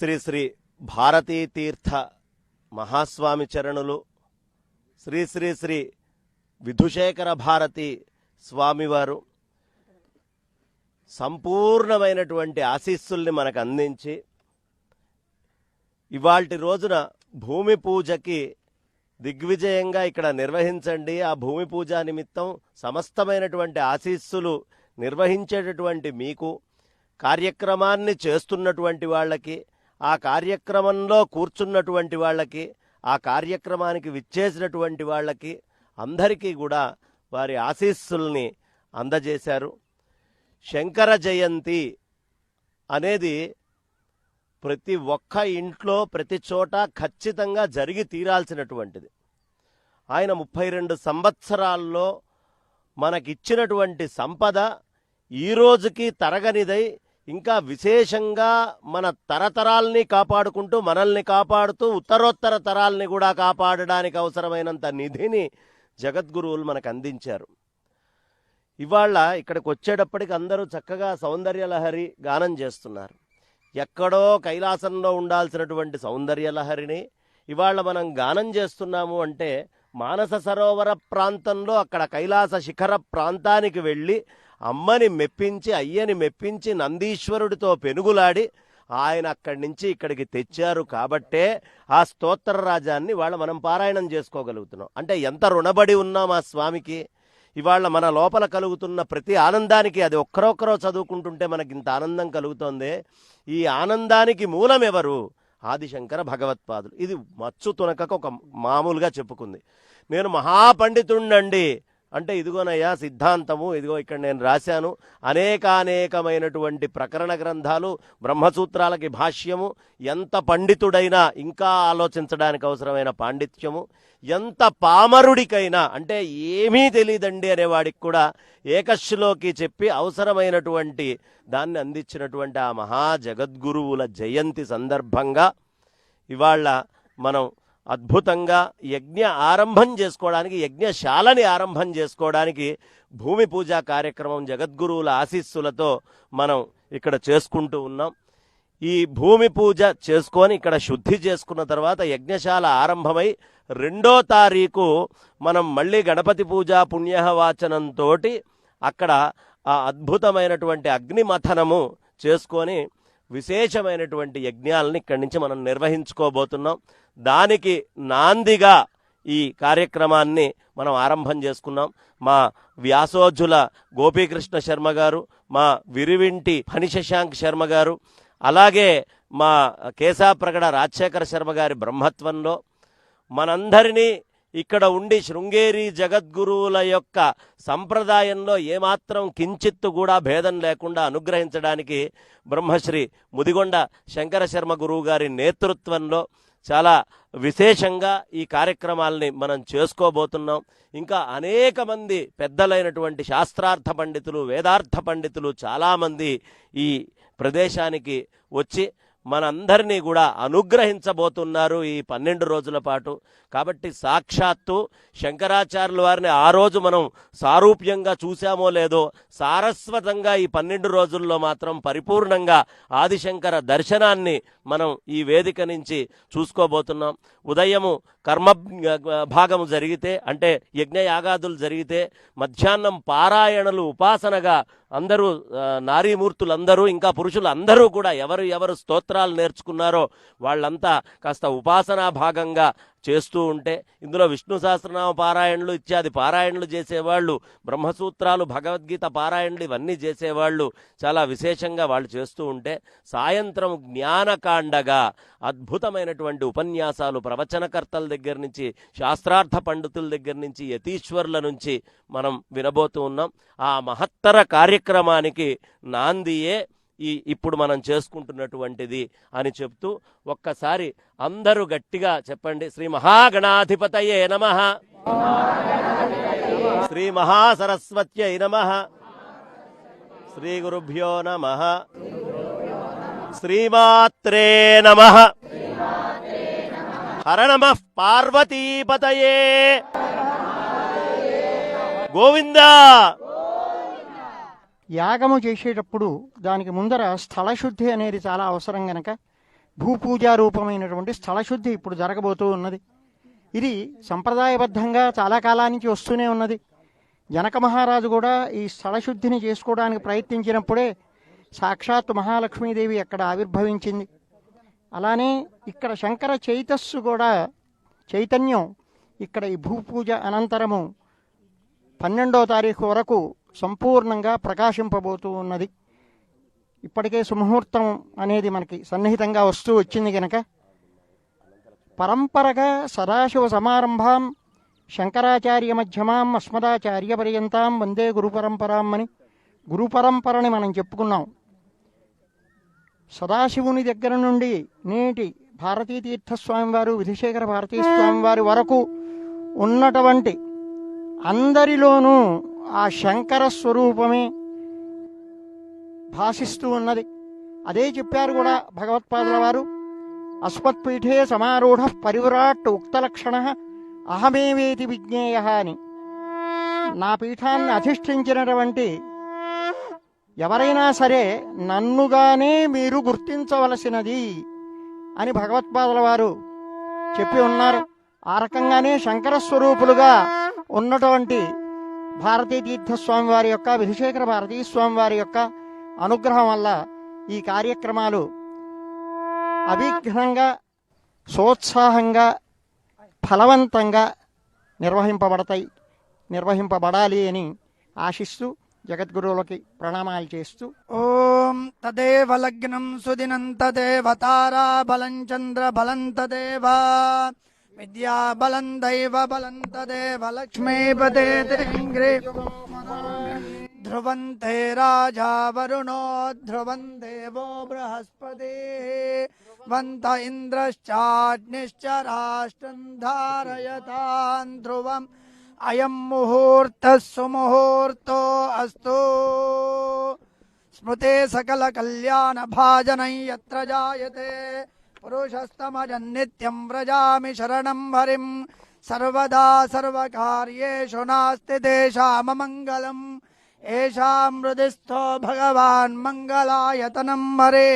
శ్రీ శ్రీ భారతీ తీర్థ మహాస్వామి చరణులు, శ్రీ శ్రీ శ్రీ విధుశేఖర భారతి స్వామివారు సంపూర్ణమైనటువంటి ఆశీస్సుల్ని మనకు అందించి ఇవాల్టి రోజున భూమి పూజకి దిగ్విజయంగా ఇక్కడ నిర్వహించండి, ఆ భూమి పూజ నిమిత్తం సమస్తమైనటువంటి ఆశీస్సులు నిర్వహించేటటువంటి మీకు, కార్యక్రమాన్ని చేస్తున్నటువంటి వాళ్ళకి, ఆ కార్యక్రమంలో కూర్చున్నటువంటి వాళ్ళకి, ఆ కార్యక్రమానికి విచ్చేసినటువంటి వాళ్ళకి అందరికీ కూడా వారి ఆశీస్సుల్ని అందజేశారు. శంకర జయంతి అనేది ప్రతి ఒక్క ఇంట్లో ప్రతి చోట ఖచ్చితంగా జరిగి తీరాల్సినటువంటిది. ఆయన 32 సంవత్సరాల్లో మనకిచ్చినటువంటి సంపద ఈ రోజుకి తరగనిదై ఇంకా విశేషంగా మన తరతరాల్ని కాపాడుకుంటూ మనల్ని కాపాడుతూ ఉత్తరోత్తర తరాల్ని కూడా కాపాడడానికి అవసరమైనంత నిధిని జగద్గురువులు మనకు అందించారు. ఇవాళ ఇక్కడికి వచ్చేటప్పటికి అందరూ చక్కగా సౌందర్యలహరి గానం చేస్తున్నారు. ఎక్కడో కైలాసంలో ఉండాల్సినటువంటి సౌందర్యలహరిని ఇవాళ మనం గానం చేస్తున్నాము అంటే మానస సరోవర ప్రాంతంలో అక్కడ కైలాస శిఖర ప్రాంతానికి వెళ్ళి అమ్మని మెప్పించి అయ్యని మెప్పించి నందీశ్వరుడితో పెనుగులాడి ఆయన అక్కడి నుంచి ఇక్కడికి తెచ్చారు కాబట్టే ఆ స్తోత్ర రాజాన్ని ఇవాళ మనం పారాయణం చేసుకోగలుగుతున్నాం. అంటే ఎంత రుణబడి ఉన్నాం ఆ స్వామికి. ఇవాళ మన లోపల కలుగుతున్న ప్రతి ఆనందానికి అది ఒక్కరొక్కరో చదువుకుంటుంటే మనకి ఇంత ఆనందం కలుగుతోంది. ఈ ఆనందానికి మూలం ఎవరు? ఆదిశంకర భగవత్పాదులు. ఇది మచ్చు తునకకు ఒక మామూలుగా చెప్పుకుంది. నేను మహాపండితుణ్ణండి అంటే ఇదిగోనయ్యా సిద్ధాంతము, ఇదిగో ఇక్కడ నేను రాశాను, అనేకమైనటువంటి ప్రకరణ గ్రంథాలు, బ్రహ్మసూత్రాలకి భాష్యము, ఎంత పండితుడైనా ఇంకా ఆలోచించడానికి అవసరమైన పాండిత్యము, ఎంత పామరుడికైనా అంటే ఏమీ తెలియదండి అనేవాడికి కూడా ఏకశ్లోకి చెప్పి అవసరమైనటువంటి దాన్ని అందించినటువంటి ఆ మహా జగద్గురువుల జయంతి సందర్భంగా ఇవాళ మనం అద్భుతంగా యజ్ఞ ఆరంభం చేసుకోవడానికి, యజ్ఞశాలని ఆరంభం చేసుకోవడానికి భూమి పూజా కార్యక్రమం జగద్గురువుల ఆశీస్సులతో మనం ఇక్కడ చేసుకుంటూ ఉన్నాం. ఈ భూమి పూజ చేసుకొని ఇక్కడ శుద్ధి చేసుకున్న తర్వాత యజ్ఞశాల ఆరంభమై 2వ తారీఖు మనం మళ్ళీ గణపతి పూజ పుణ్యవాచనంతో అక్కడ ఆ అద్భుతమైనటువంటి అగ్నిమథనము చేసుకొని విశేషమైనటువంటి యజ్ఞాలని ఇక్కడి నుంచి మనం నిర్వహించుకోబోతున్నాం. దానికి నాందిగా ఈ కార్యక్రమాన్ని మనం ఆరంభం చేసుకున్నాం. మా వ్యాసోజ్జుల గోపీకృష్ణ శర్మ గారు, మా విరివింటి ఫణిశశాంక్ శర్మ గారు, అలాగే మా కేశాప్రగడ రాజశేఖర శర్మ గారి బ్రహ్మత్వంలో మనందరినీ ఇక్కడ ఉండి శృంగేరి జగద్గురువుల యొక్క సంప్రదాయంలో ఏమాత్రం కించిత్తు కూడా భేదం లేకుండా అనుగ్రహించడానికి బ్రహ్మశ్రీ ముదిగొండ శంకర శర్మ గురువు గారి నేతృత్వంలో చాలా విశేషంగా ఈ కార్యక్రమాల్ని మనం చేసుకోబోతున్నాం. ఇంకా అనేక మంది పెద్దలైనటువంటి శాస్త్రార్థ పండితులు, వేదార్థ పండితులు చాలామంది ఈ ప్రదేశానికి వచ్చి మనందరినీ కూడా అనుగ్రహించబోతున్నారు ఈ 12 రోజుల పాటు. కాబట్టి సాక్షాత్తు శంకరాచార్యుల వారిని ఆ రోజు మనం సారూప్యంగా చూశామో లేదో, సారస్వతంగా ఈ 12 రోజుల్లో మాత్రం పరిపూర్ణంగా ఆదిశంకర దర్శనాన్ని మనం ఈ వేదిక నుంచి చూసుకోబోతున్నాం. ఉదయము కర్మ భాగము జరిగితే అంటే యజ్ఞయాగాదులు జరిగితే, మధ్యాహ్నం పారాయణలు ఉపాసనగా అందరూ నారీమూర్తులందరూ ఇంకా పురుషులు అందరూ కూడా ఎవరు స్తోత్రాలు నేర్చుకున్నారో వాళ్ళంతా కాస్త ఉపాసనా భాగంగా చేస్తూ ఉంటే, ఇందులో విష్ణు సహస్రనామ పారాయణలు ఇత్యాది పారాయణలు చేసేవాళ్ళు, బ్రహ్మసూత్రాలు, భగవద్గీత పారాయణలు ఇవన్నీ చేసేవాళ్ళు చాలా విశేషంగా వాళ్ళు చేస్తూ ఉంటే, సాయంత్రం జ్ఞానకాండగా అద్భుతమైనటువంటి ఉపన్యాసాలు ప్రవచనకర్తల దగ్గర నుంచి, శాస్త్రార్థ పండితుల దగ్గర నుంచి, యతీశ్వరుల నుంచి మనం వినబోతూ ఉన్నాం. ఆ మహత్తర కార్యక్రమానికి నాందియే ఇప్పుడు మనం చేసుకుంటున్నటువంటిది అని చెప్తూ ఒక్కసారి అందరూ గట్టిగా చెప్పండి. శ్రీ మహాగణాధిపతయే నమః, శ్రీ మహాసరస్వత్యై నమః, శ్రీ గురుభ్యో నమః, శ్రీమాత్రే నమః. హర నమః పార్వతీపతయే. గోవిందా. యాగము చేసేటప్పుడు దానికి ముందర స్థలశుద్ధి అనేది చాలా అవసరం గనక భూపూజా రూపమైనటువంటి స్థలశుద్ధి ఇప్పుడు జరగబోతూ ఉన్నది. ఇది సంప్రదాయబద్ధంగా చాలా కాలం నుంచి వస్తూనే ఉన్నది. జనక మహారాజు కూడా ఈ స్థలశుద్ధిని చేసుకోవడానికి ప్రయత్నించినప్పుడే సాక్షాత్ మహాలక్ష్మీదేవి అక్కడ ఆవిర్భవించింది. అలానే ఇక్కడ శంకర చైతస్సు కూడా చైతన్యం ఇక్కడ ఈ భూపూజ అనంతరము 12వ తారీఖు వరకు సంపూర్ణంగా ప్రకాశింపబోతూ ఉన్నది. ఇప్పటికే సుముహూర్తం అనేది మనకి సన్నిహితంగా వస్తూ వచ్చింది కనుక పరంపరగా సదాశివ సమారంభాం శంకరాచార్య మధ్యమాం అస్మదాచార్య పర్యంతాం వందే గురు పరంపరాం అని గురు పరంపరని మనం చెప్పుకున్నాం. సదాశివుని దగ్గర నుండి నేటి భారతీ తీర్థస్వామి వారు, విధుశేఖర భారతీ స్వామి వారి వరకు ఉన్నటువంటి అందరిలోనూ ఆ శంకర స్వరూపమే భాషిస్తూ ఉన్నది. అదే చెప్పారు కూడా భగవత్పాదుల వారు, అస్మత్పీఠే సమారూఢ పరివిరాట్ ఉక్తలక్షణ అహమేవేతి విజ్ఞేయ అని. నా పీఠాన్ని అధిష్ఠించినటువంటి ఎవరైనా సరే నన్నుగానే మీరు గుర్తించవలసినది అని భగవత్పాదుల వారు చెప్పి ఉన్నారు. ఆ రకంగానే శంకర స్వరూపులుగా ఉన్నటువంటి భారతీ తీర్థస్వామి వారి యొక్క, విధుశేఖర భారతీ స్వామి వారి యొక్క అనుగ్రహం వల్ల ఈ కార్యక్రమాలు అవిఘ్నంగా, సోత్సాహంగా, ఫలవంతంగా నిర్వహింపబడాలి అని ఆశిస్తూ జగద్గురువులకి ప్రణామాలు చేస్తూ ఓం తదేవ లగ్నం సుదినం తదేవ తారా బలం చంద్ర బలం తదేవ విద్యా బలం దైవ బలం తదేవ లక్ష్మీపదే ధ్రువంతే రాజా వరుణో ధ్రువం దేవో బృహస్పతి వంత ఇంద్రశ్చాగ్నిశ్చ రాష్ట్రం ధారయతాన్ ధ్రువం అయం ముహూర్తః సుముహూర్తో అస్తు స్మృతే సకల కళ్యాణ భాజనం యత్ర జాయతే పురుషస్తమజం నిత్యం వ్రజామి శరణం హరిం సర్వదా సర్వకార్యేషు నాస్తి దేశామమంగళం ఏషాం హృదిస్థో భగవాన్ మంగళాయతనం హరే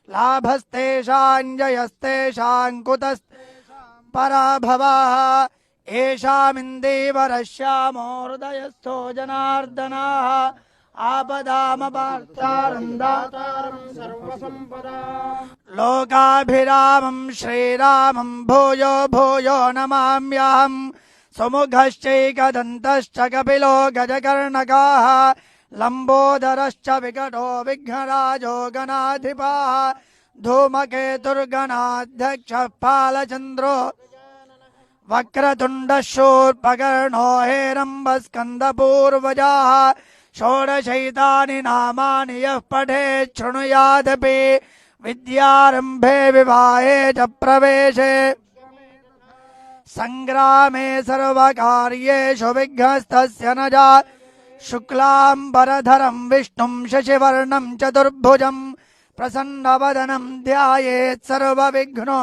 లాభస్తేషాం జయస్తేషాం కుతస్తేషాం పరాభవః ఏషామిందేవరశ్యామో హృదయస్థో జనార్దనః ఆపదామపార్తారం దాతారం సర్వసంపదాం లోకాభిరామం శ్రీరామం భూయో భూయో నమామ్యహం సుముఖశ్చైకదంతశ్చ కపిలో గజకర్ణకాః లంబోదరశ్చ వికటో విఘ్నరాజో గణాధిపः ధూమకేతుర్గణాధ్యక్షः పాలచంద్రో వక్రతుండశూర్పకర్ణో హేరంబస్కందపూర్వజాः షోడశైతాని నామాని యః పఠేత్ శృణుయాదపి విద్యారంభే వివాహే చ ప్రవేశే సంగ్రామే సర్వకార్యేషు విఘ్నస్తస్య న జాత్ శుక్లాంబరధరం విష్ణుం శశివర్ణం చతుర్భుజం ప్రసన్నవదనం ధ్యాయేత్ సర్వవిఘ్నో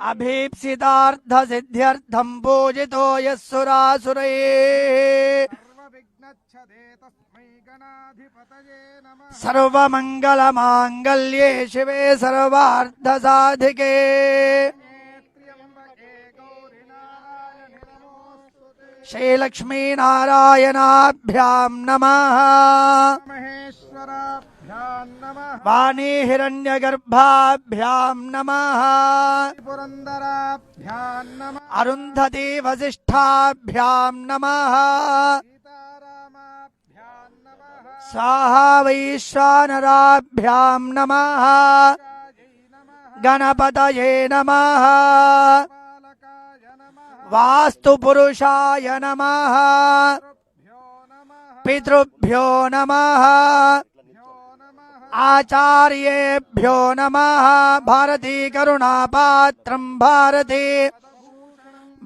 అభీప్సితార్థసిద్ధ్యర్థం పూజితో యః సురాసురైః సర్వమంగళమాంగళ్యే శివే సర్వార్థసాధికే శ్రీలక్ష్మీనారాయణాభ్యాం నమః వాణీ హిరణ్యగర్భాభ్యాం నమః అరుంధతి వసిష్ఠాభ్యాం నమః స్వాహా వైశ్వానరాభ్యాం నమః గణపతయే నమః వాస్తు పురుషాయ నమః పితృభ్యో నమః ఆచార్యేభ్యో నమః భారతీ కరుణాపాత్రం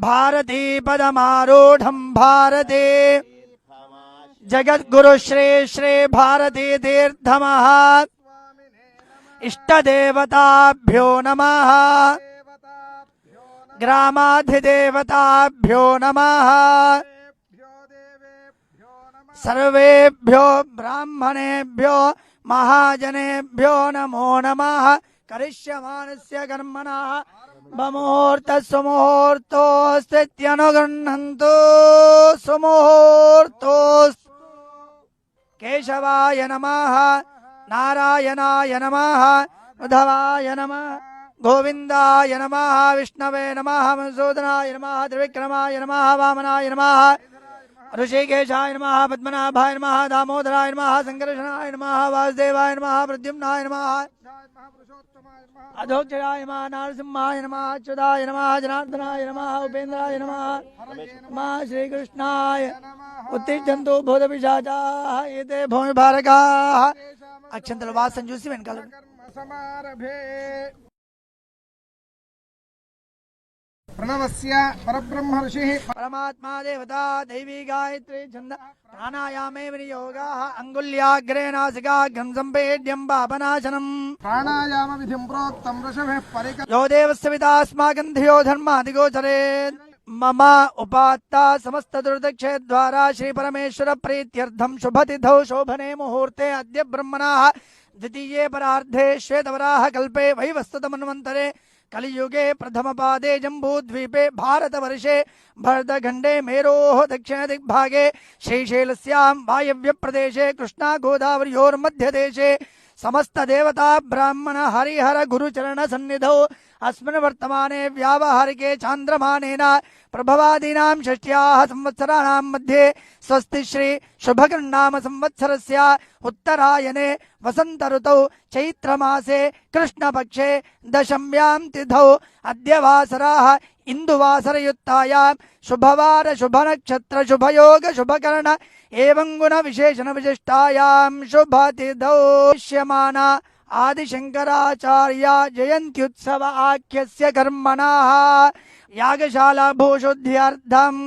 భారతీ పదమారూఢం భారతీ జగద్గురు శ్రీ శ్రీ భారతీ తీర్థమః ఇష్టదేవతాభ్యో నమః గ్రామాధిదేవతాభ్యో నమః సర్వేభ్యో బ్రాహ్మణేభ్యో మహాజనేభ్యో నమో నమః करिष्यमाणस्य कर्मणः बमुहूर्तः सुमुहूर्तोऽस्तीत्यनुगृह्णन्तु सुमुहूर्तोऽस्तु केशवाय नमः नारायणाय नमः उद्धवाय नमः गोविंदाय नमः विष्णवे नमः मधुसूदनाय नमः त्रिविक्रमाय नमः वामनाय नमः ऋषिकेशाय नमः पद्मनाभाय नमः दामोदराय नमः संकर्षणाय नमः वासुदेवाय नमः प्रद्युम्नाय नमः अधोक्षराय नमः नारसिंहाय नमः अच्युताय नमः जनार्दनाय नमः उपेन्द्राय नमः नमः श्रीकृष्णाय उत्तिष्ठन्तु भूतपिशाचाः एते भूमिभारकाः अक्षन्तल वासं చూసి వెనకాల प्रणवस्य परब्रह्म ऋषिः परमात्मा देवता दैवी गायत्री छंद प्राणायामे विनियोगाः अंगुल्याग्रे नासिकाग्रं संपेड्यं पापनाशनम् प्राणायाम विधिं प्रोक्तं ऋषभेः परिक यो देवस्य पितास्माकं धियो धर्मादिगोचरे मम उपात्ता समस्त दुर्दक्षे द्वारा श्री परमेश्वर प्रीत्यर्थं शुभतिथौ शोभने मुहूर्ते अद्य ब्रह्मणः द्वितीये परार्धे श्वेतवराह कल्पे वैवस्वतमन्वन्तरे कलियुगे प्रथमपादे जम्बूद्वीपे भारतवर्षे भरतखण्डे मेरोः दक्षिणदिग्भागे श्रीशैलस्यां वायव्यप्रदेशे कृष्णा गोदावर्योर्मध्यदेशे समस्त देवता ब्राह्मण हरिहर गुरुचरण सन्निधौ अस्मिन् वर्तमाने व्यावहारिके चान्द्रमानेन प्रभवादीनां षष्ट्याः संवत्सराणां मध्ये स्वस्ति श्री शुभकृन्नाम संवत्सरस्य उत्तरायणे वसंत ऋतौ चैत्रमासे कृष्णपक्षे दशम्यां तिथौ अद्य वासराः इंदुवासरयुक्तायां शुभवार शुभनक्षत्र शुभयोग शुभकर्ण एवं गुण विशेषण विशिष्टायां शुभतिथौ दृश्यमाना आदिशंकराचार्य जयंत्युत्सव आख्यस्य कर्मणः यागशाला भूशुद्ध्यर्थं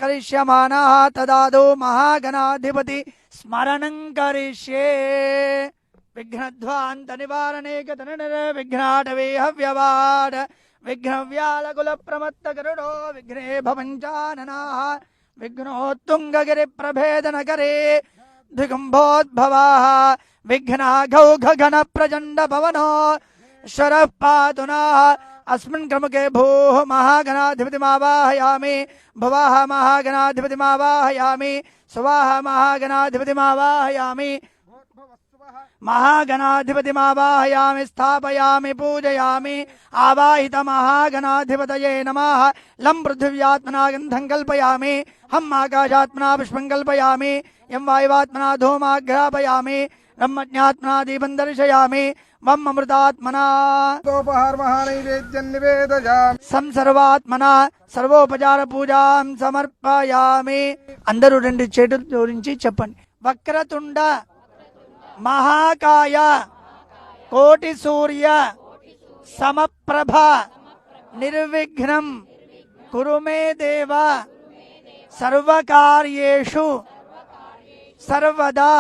करिष्यमानः तदादौ महागणाधिपति स्मरणं करिष्ये विघ्नध्वांत निवारणे विघ्नाटवे हव्यवाड विघ्नव्यालकुल प्रमत्त गरुडो विघ्ने भवञ्चाननाः विघ्नोत्तुंगगिरि प्रभेदन करे दिगंभोद्भवाः विघ्नाघौ गगन प्रचंड पवनो शरः पातु नः अस्मिन् क्रमके भूः महागणाधिपतिमावाहयामि भुवः महागणाधिपतिमावाहयामि सुवः महागणाधिपतिमावाहयामि महागणाधिपतिमावाहयामि स्थापयामि पूजयामि आवाहित महागणाधिपतये नमः लं पृथिव्यात्मना गन्धं कल्पयामि हम आकाशात्मना पुष्पं कल्पयामि यं वायुवात्मना धूमाघ्रापयामि ब्रह्मज्ञात्मना दीपं दर्शयामि मम अमृतात्मना दोपहारमहानैवेद्यं निवेदयामि సంసర్వాత్మన సర్వోపచార పూజాం సమర్పయామి. అందరూ రెండు చేతులు జోడించి చెప్పండి. వక్రతుండ మహాకాయ కోటి సూర్య సమప్రభ నిర్విఘ్నం కురు మే దేవ సర్వకార్యేషు సర్వదా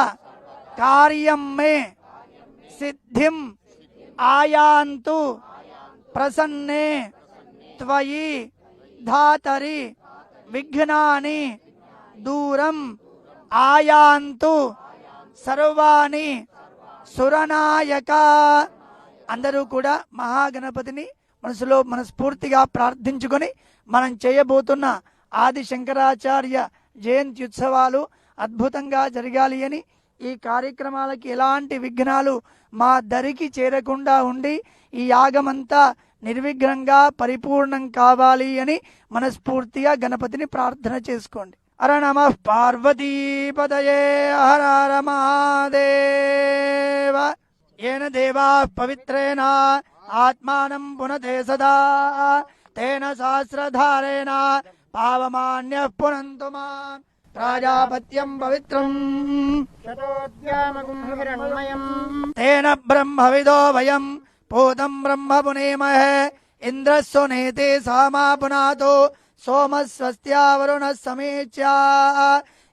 కార్యం మే సిద్ధిం ఆయాంతు ప్రసన్నే త్వయి ధాతరి విఘ్నాని దూరం ఆయాంతు సర్వాణి సురనాయక. అందరూ కూడా మహాగణపతిని మనసులో మనస్ఫూర్తిగా ప్రార్థించుకొని మనం చేయబోతున్న ఆది శంకరాచార్య జయంతి ఉత్సవాలు అద్భుతంగా జరగాలి అని, ఈ కార్యక్రమాలకి ఎలాంటి విఘ్నాలు మా దరికి చేరకుండా ఉండి ఈ యాగమంతా నిర్విఘ్నంగా పరిపూర్ణం కావాలి అని మనస్ఫూర్తిగా గణపతిని ప్రార్థన చేసుకోండి. హర నమః పార్వతీపతయే హర హర మహాదేవ. येन देवाः पवित्रेण आत्मानं पुनते सदा तेन सहस्रधारेण पावमान्यः पुनन्तु माम्. प्राजापत्यं पवित्रं तेन ब्रह्मविदो वयं पूतं ब्रह्म पुनेमहे. इन्द्रः सुनेते सामा पुनातो सोमः स्वस्त्या वरुणः समीच्या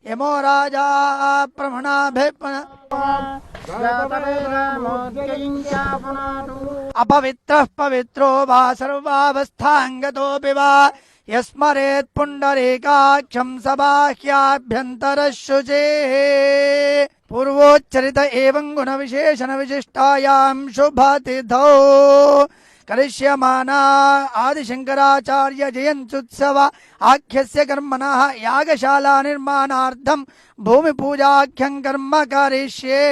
यमो राजा अपवित्रः पवित्रो वा सर्वावस्थाङ्गतोऽपि वा यस्मरेत् पुण्डरीकाक्षं सबाह्याभ्यन्तरशुचेः पूर्वोच्चरित एवं गुणविशेषणविशिष्टायां शुभतिथौ करिष्यमाना आदिशंकराचार्य जयंत्युत्सव आख्यस्य कर्मणः यागशाला निर्माणार्थं भूमिपूजाख्यं कर्म करिष्ये।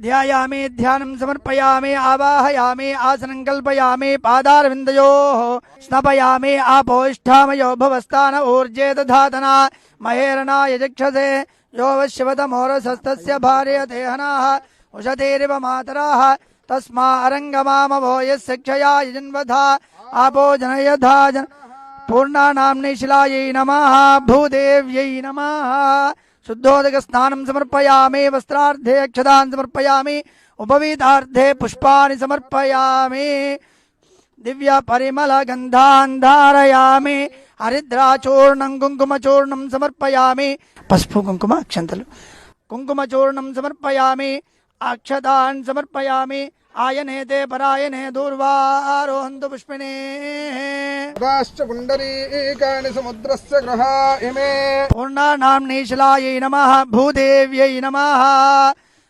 ध्यायामि ध्यानं समर्पयामि आवाहयामि आसनं कल्पयामि पादारविन्दयोः स्नपयामि आपोष्ठामयो भवस्थान ऊर्जे दधातना महेरणाय चक्षसे यो वश्यवतमोरसस्तस्य भार्यते हनाः उषतेरिव मातराः तस्मा अरङ्गमामवो यस्य क्षया यजन्वधा आपो जनयधा जन पूर्णानाम्नि शिलायै नमः भूदेव्यै नमः। शुद्धोदक स्नानं समर्पयामि वस्त्रार्धे अक्षतान् समर्पयामि उपवीतार्धे पुष्पाणि समर्पयामि दिव्य परिमल गन्धान् धारयामि हरिद्राचूर्णं कुङ्कुमचूर्णं समर्पयामि पस्पु कुङ्कुम अक्षन्तलु कुङ्कुमचूर्णं समर्पयामि अक्षतान् समर्पयामि आयने ते परायणे दूर्वारोहन्तु पुष्पिणे तदाश्च पुण्डरीकानि समुद्रस्य ग्रहा इमे पूर्णानाम्नि शिलायै नमः भूदेव्यै नमः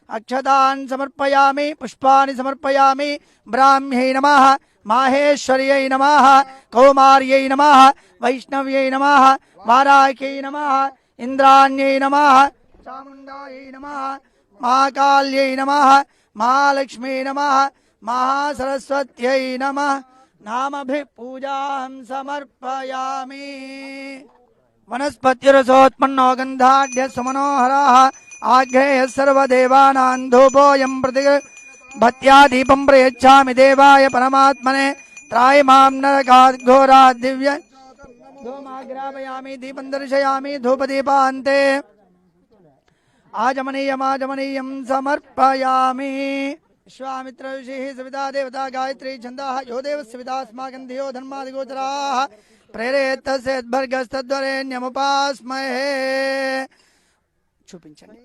अक्षतान् समर्पयामि पुष्पाणि समर्पयामि ब्राह्म्यै नमः माहेश्वर्यै नमः कौमार्यै नमः वैष्णव्यै नमः वाराह्यै नमः इन्द्राण्यै नमः चामुण्डायै नमः महाकाल्यै नमः महालक्ष्मी नमः महासरस्वत्यै नमः नामभिः पूजां समर्पयामि। वनस्पतिरसोत्पन्नो गन्धाढ्यः सुमनोहरः आग्नेयः सर्वदेवानां धूपोऽयं प्रतिगृह्य दीपं प्रयच्छामि देवाय परमात्मने त्रायमां नरकात् घोरात् दिव्य धूमाग्रापयामि दीपं दर्शयामि धूपदीपान्ते आजमनीयं समर्पयामि। विश्वामित्र ऋषिः सविता देवता गायत्री छन्दः यो देवस्य सविता अस्माकं धियो धर्मादिगोचराः प्रेरयेत् तस्येद्भर्गस्तद्वरेण्यमुपास्महे। చూపించండి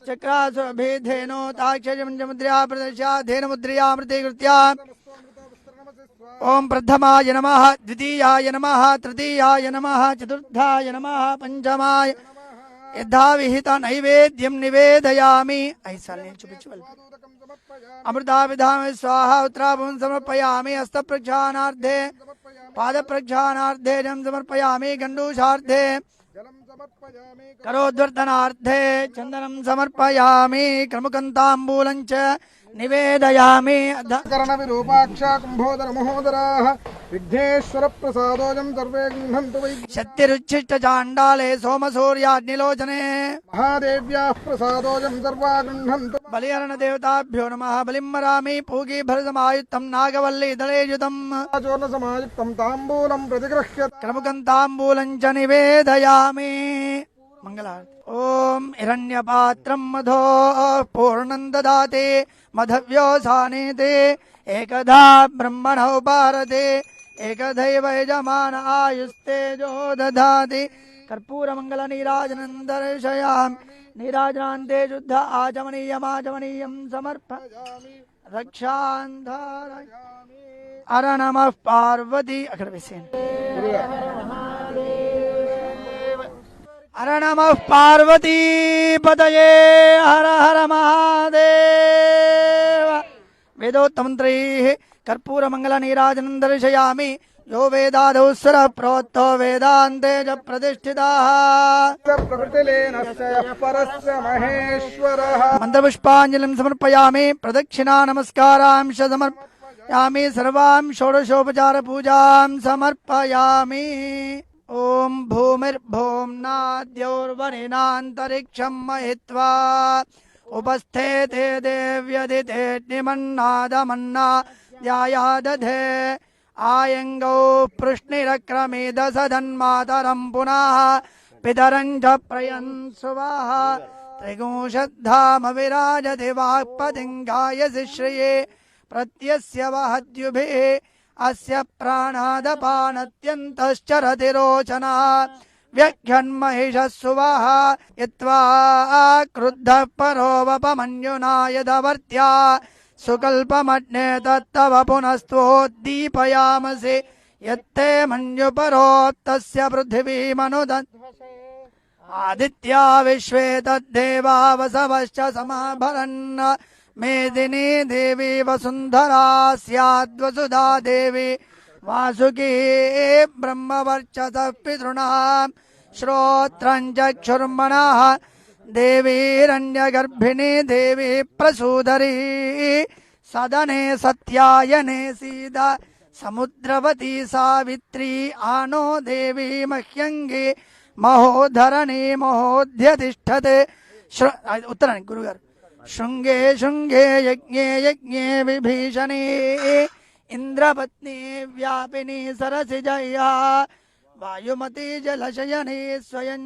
చక్రాసురభేధేనో తాక్షముద్ర్యా ప్రదర్శా ధేనుముద్రయామృతీకృత్య ఓం ప్రథమాయ నమః ద్వితీయాయ నమః తృతీయాయ నమః చతుర్థాయ నమః పంచమాయ యథా విహిత నైవేద్యం నివేదయామి। ఐసాల్ నేను చూపించి అమృతా విధామి స్వాహ ఉత్తరాభం సమర్పయామి హస్త ప్రక్షాళనార్థే పాద ప్రక్షాళనార్థే జలం సమర్పయామి గండూషార్థే करोद्वर्धनार्थे चंदनं समर्पयामि क्रमुकन्ताम्बूलं च निवेदयामि। कर्ण विरूपाक्षा कुंभोदर महोदराः विघ्नेश्वर प्रसादोऽयं सर्वे गृह्णन्तु वै शक्तिरुच्छिष्ट चाण्डाले सोमसूर्याग्निलोचने महादेव्याः प्रसादोऽयं सर्वा गृह्णन्तु। बलिहरण देवताभ्यो नमः बलिं वरामि पूगी भरसमायुक्तं नागवल्ली दलेयुतं चूर्ण समायुक्तं ताम्बूलं प्रतिगृह्य क्रमुकन्ताम्बूलं च निवेदयामि। मंगलारति। ओम हिरण्यपात्रं मधो पूर्णं ददाति मधव्योसानेते एकधा ब्रह्मणो भारते एकदैव यजमान आयुस्तेजो दधाति। कर्पूरमंगल नीराजनं दर्शयामि नीराजनान्ते शुद्ध आचमनीयं समर्पयामि रक्षान्धारयामि। हर नमः पार्वती अక్కడ వేసేయండి हर नमः पार्वती पतये हर हर महादेव। वेदोत्तमन्त्रैः कर्पूरमङ्गलनीराजनं दर्शयामि यो वेदादौ स्वर प्रोक्तो वेदान्ते च प्रतिष्ठितः प्रकृतिलीनस्य परस्य महेश्वरः। मन्त्रपुष्पाञ्जलिं समर्पयामि प्रदक्षिणा नमस्कारांश समर्पयामि सर्वां षोडशोपचार पूजां समर्पयामि। ओम भूमिर्भुवनाद्योर्वरेणान्तरिक्षं महित्वा उपस्थेते देव्यदितेऽग्निमन्नादमन्नाद्यायादधे आयङ्गौ पृश्निरक्रमे दशधन्मातरं पुनः पितरं च प्रयन्सुवः त्रिगुंशद्धाम विराजति वाक्पतिं गायसि श्रिये प्रत्यस्य वहद्युभिः अस्य प्राणादपानत्यन्तश्चरति रोचना व्यघ्यन्महिषः सुवः यत्वा क्रुद्धः परोवपमन्युना यदवर्त्या सुकल्पमग्ने तत्तव पुनस्त्वोद्दीपयामसि यत्ते मन्युपरोक्तस्य पृथिवीमनुदन् आदित्या विश्वे तद्देवा वसवश्च समाभरन् मेदिनी देवी वसुन्धरा स्याद्वसुधा देवी वासुकी ब्रह्मवर्चसः पितॄणां श्रोत्रं चक्षुर्मनः देवीरण्यगर्भिणी देवी प्रसूदरी सदने सत्यायने सीदा समुद्रवती सावित्री आनो देवी मह्यंगी महोधरणी महोध्यतिष्ठते उत्तराणि गुरुगाరు शृंगे शृंगे यज्ञे यज्ञे विभीषणे इंद्रपत्नी व्यापिनी सरसिजया वायुमती जलशयने स्वयं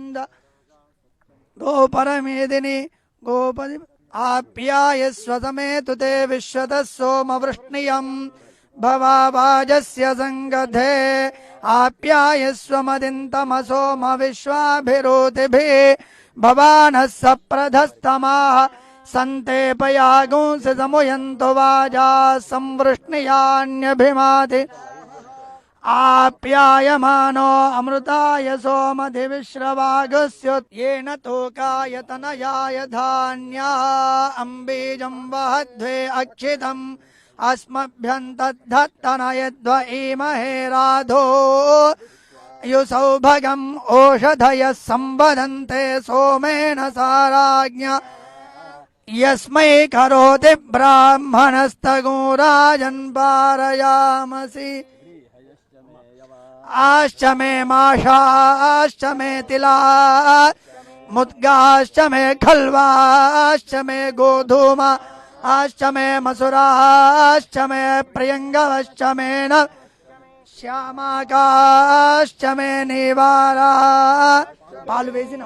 गोपरमेदिनी गोपदि आप्यायस्व समेतु ते विश्वतः सोमवृष्णियम् भवावाजस्य संगधे आप्यायस्व मदिन्तमसोम विश्वाभिरोतिभिः भवानः सप्रधस्तमाः सन्ते पयागुंसि समुयन्तो वाजा संवृष्णियान्यभिमाति आप्यायमानो अमृताय सोमधिविश्रवागस्य येन तोकाय तनयाय धान्या अम्बीजं वहध्वे अक्षितम् अस्मभ्यन्तद्धत्तनयध्व इमहे राधो युसौभगम् ओषधयः संवदन्ते सोमेन साराज्ञा यस्मै करोति ब्राह्मणस्तगुराजन् पारयामसि आश्च मे माषाश्च मे तिला मुद्गाश्च मे खल्वाश्च मे गोधूमा आश्च मे मसुराश्च मे प्रियंगवश्च मे न श्यामाकाश्च मे निवारा पालु वेసిన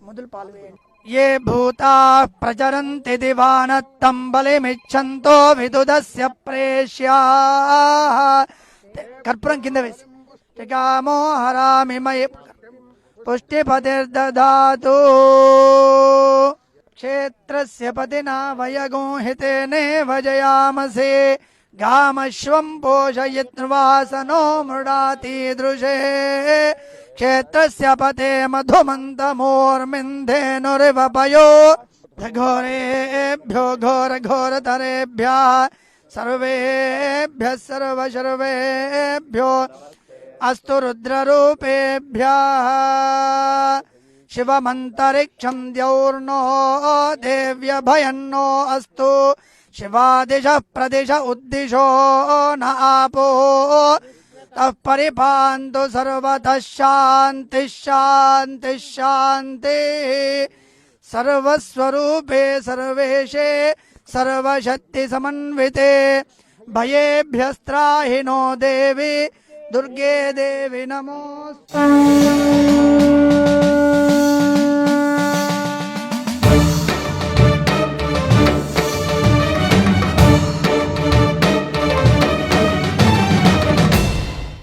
మొదలు పాలు వేయండి ये भूता प्रचरन्ति दिवानत्तं बलिमिच्छन्तो विदुदस्य प्रेष्याः कर्पूरं किंद वेసి कामो हरामि मयि पुष्टिपतिर्दधातु क्षेत्रस्य पतिना वयगोहितेने भजयामसे गामश्वं पोषयित्वासनो मृडातीदृशे क्षेत्रस्य पते मधुमन्तमूर्मिन्धेनुरिवपयो घोरेभ्यो घोरघोरतरेभ्यः सर्वेभ्यः सर्वशर्वेभ्यो अस्तु रुद्ररूपेभ्यः शिवमन्तरिक्षं द्यौर्नो देव्यभयन्नो अस्तु शिवादिशः प्रदिश उद्दिशो न आपो तः परिपान्तु सर्वतः शान्तिः शान्तिः शान्तिः सर्वस्वरूपे सर्वेशे सर्वशक्तिसमन्विते भयेभ्यस्त्राहि नो देवी दुर्गे देवी नमोस्तुते।